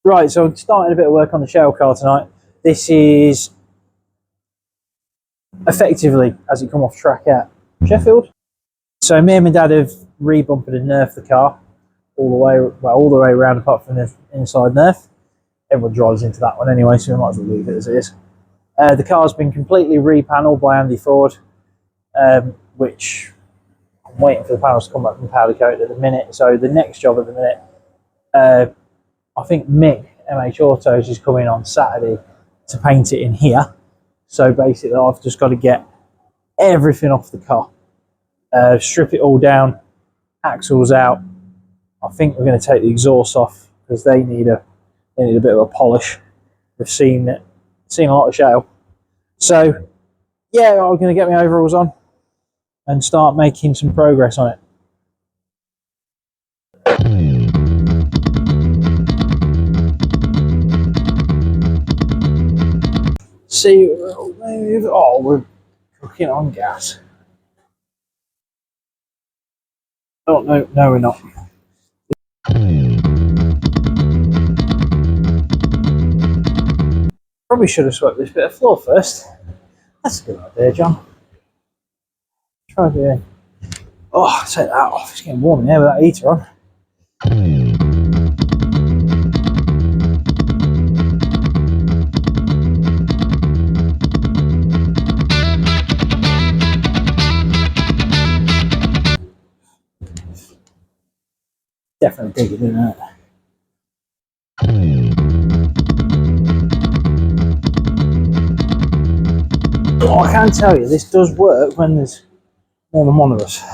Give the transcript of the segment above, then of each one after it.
Right, so I'm starting a bit of work on the Shale car tonight. This is effectively as it come off track at Sheffield. So me and my dad have re-bumped and nerfed the car all the way around apart from the inside nerf. Everyone drives into that one anyway, so we might as well leave it as it is. The car's been completely re-panelled by Andy Ford, which I'm waiting for the panels to come back from powder coat at the minute. So the next job at the minute, I think Mick, MH Autos, is coming on Saturday to paint it in here. So basically I've just got to get everything off the car, strip it all down, axles out. I think we're going to take the exhaust off because they need a bit of a polish. We've seen a lot of shale. So yeah, I'm going to get my overalls on and start making some progress on it. See, oh, we're cooking on gas. Oh no, we're not. Probably should have swept this bit of floor first. That's a good idea, John. Try doing. Oh, take that off. It's getting warm in here with that heater on. Definitely digging, isn't it? Oh, I can tell you, this does work when there's more than one of us.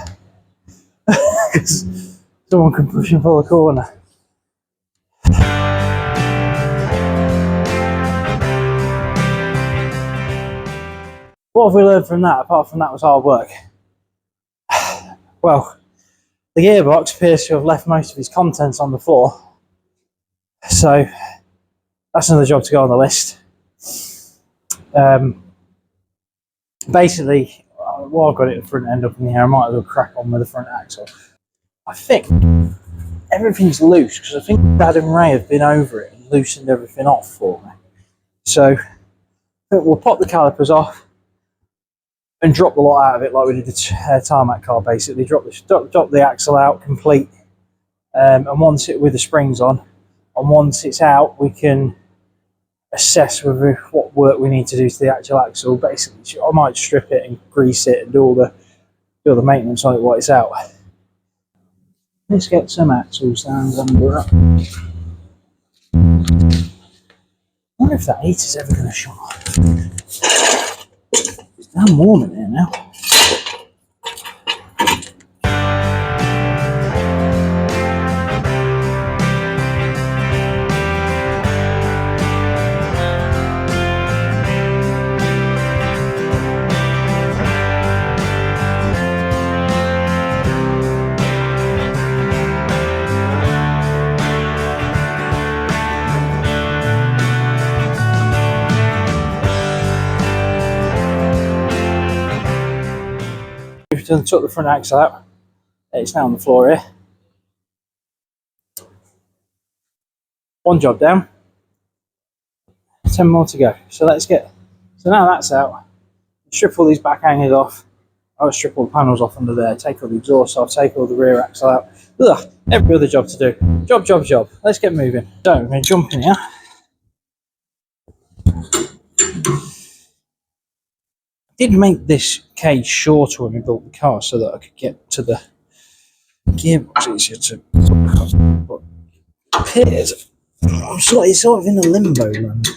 Because someone can push and pull the corner. What have we learned from that, apart from that was hard work? Well, the gearbox appears to have left most of its contents on the floor. So, that's another job to go on the list. Basically, while I've got it at the front end up in the air, I might as well crack on with the front axle. I think everything's loose, because I think Dad and Ray have been over it and loosened everything off for me. So, we'll pop the calipers off and drop the lot out of it like we did the tarmac car, basically. Drop the axle out complete, and once it with the springs on, and once it's out, we can assess whether what work we need to do to the actual axle. Basically, I might strip it and grease it and do all the maintenance on it while it's out. Let's get some axles down under up. I wonder if that heater's ever going to shut off. It's damn warm in here now. We've took the front axle out. It's now on the floor here. One job down. 10 more to go. So now that's out. Strip all these back hangers off. I'll strip all the panels off under there. Take all the exhaust off. Take all the rear axle out. Ugh, every other job to do. Job. Let's get moving. So I'm going to jump in here. I did make this cage shorter when we built the car so that I could get to the gearbox easier to but it appears it's sort of in a limbo land.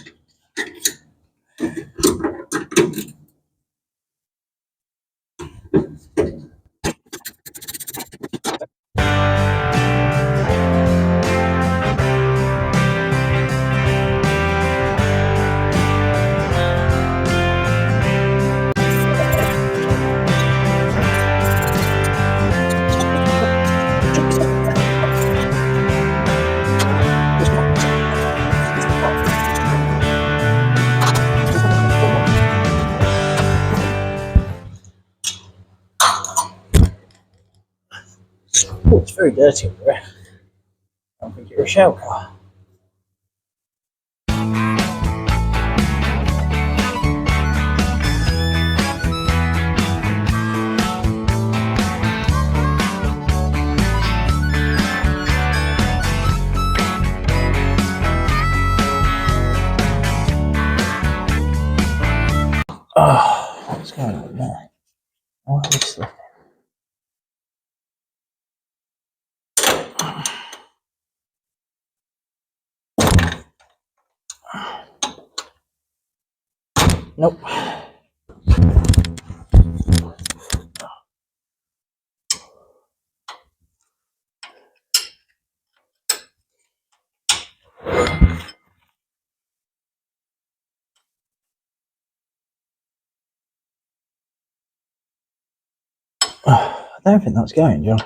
Oh, it's very dirty over there. I don't think you're a shale car. in there. Oh, obviously. Nope. I don't think that's going, John.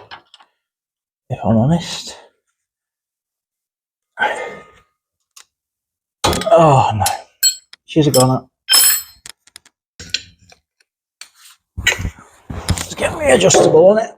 If I'm honest. Oh no. She's a goner. Let's get me adjustable on it.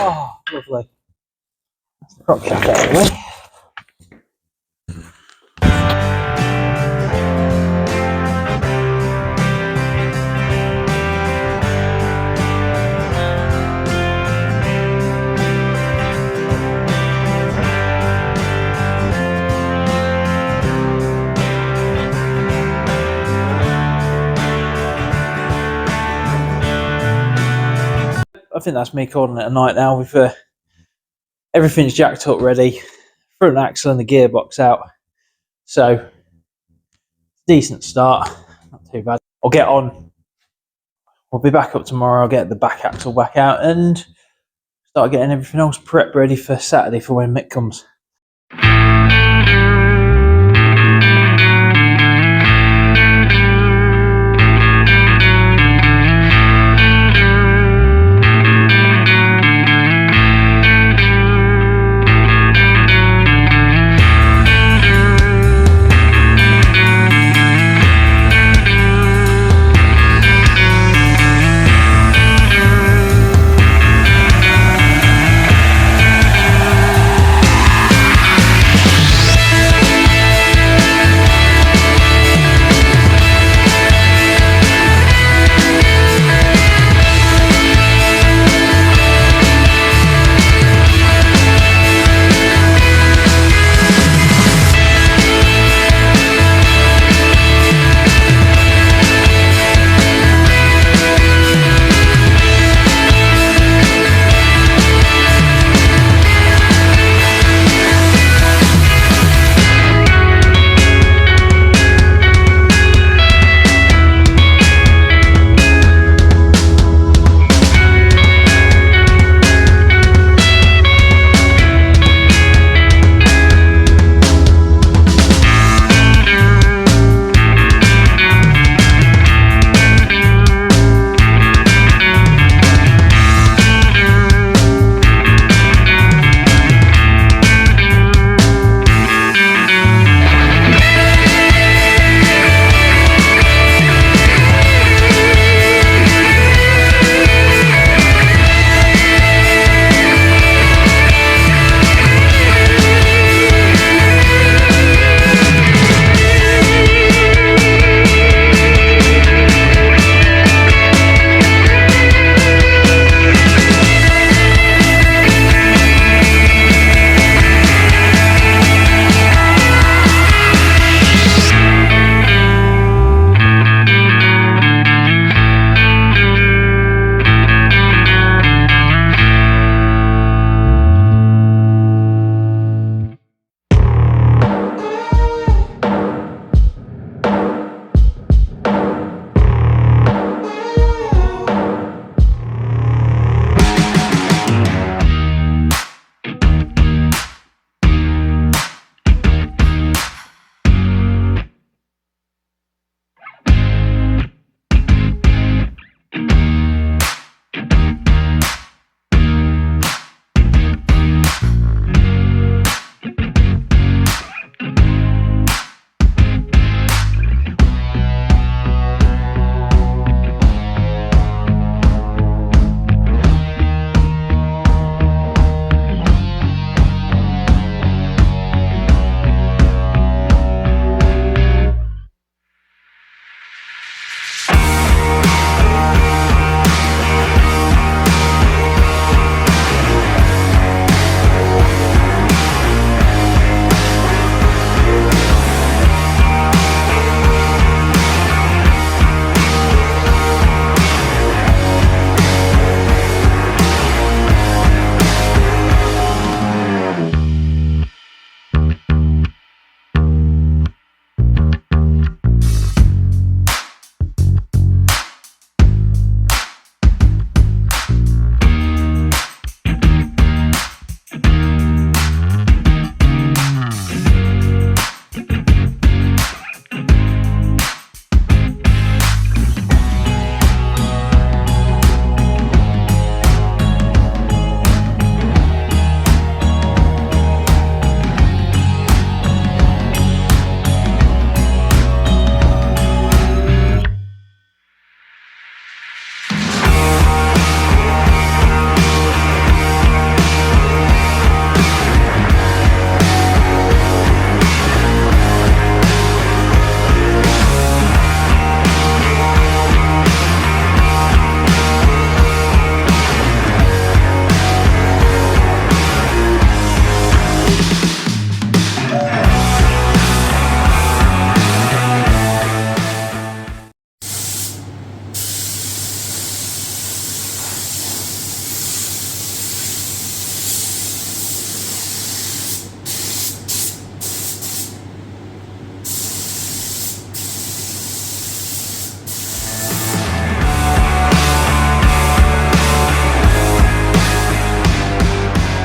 Oh, lovely. That's the prop shaft out of the way. I think that's me calling it a night now. We've everything's jacked up ready. Front axle and the gearbox out. So decent start. Not too bad. I'll get on. We'll be back up tomorrow. I'll get the back axle back out and start getting everything else prepped ready for Saturday for when Mick comes.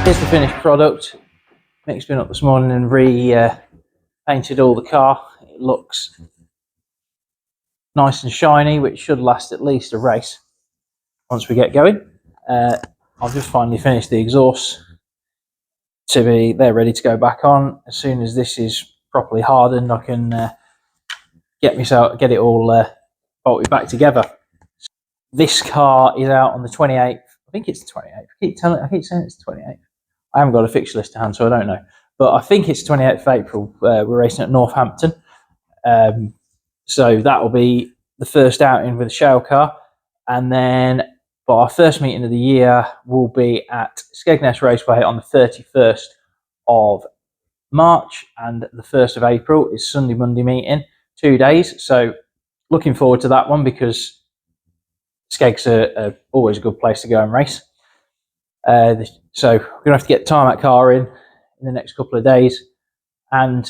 Here's the finished product. Nick's been up this morning and painted all the car. It looks nice and shiny, which should last at least a race once we get going. I'll just finally finish the exhaust they're ready to go back on. As soon as this is properly hardened, I can get it all bolted back together. This car is out on the 28th. I think it's the 28th. I keep saying it's the 28th. I haven't got a fixture list to hand, so I don't know. But I think it's 28th of April. We're racing at Northampton. So that will be the first outing with a Shale car. And then, but our first meeting of the year will be at Skegness Raceway on the 31st of March. And the 1st of April is Sunday, Monday meeting, 2 days. So looking forward to that one because Skegs are always a good place to go and race. So we're going to have to get the tarmac car in the next couple of days and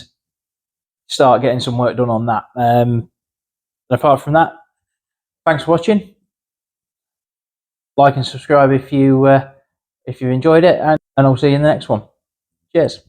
start getting some work done on that. And apart from that, thanks for watching. Like and subscribe if you enjoyed it, and I'll see you in the next one. Cheers.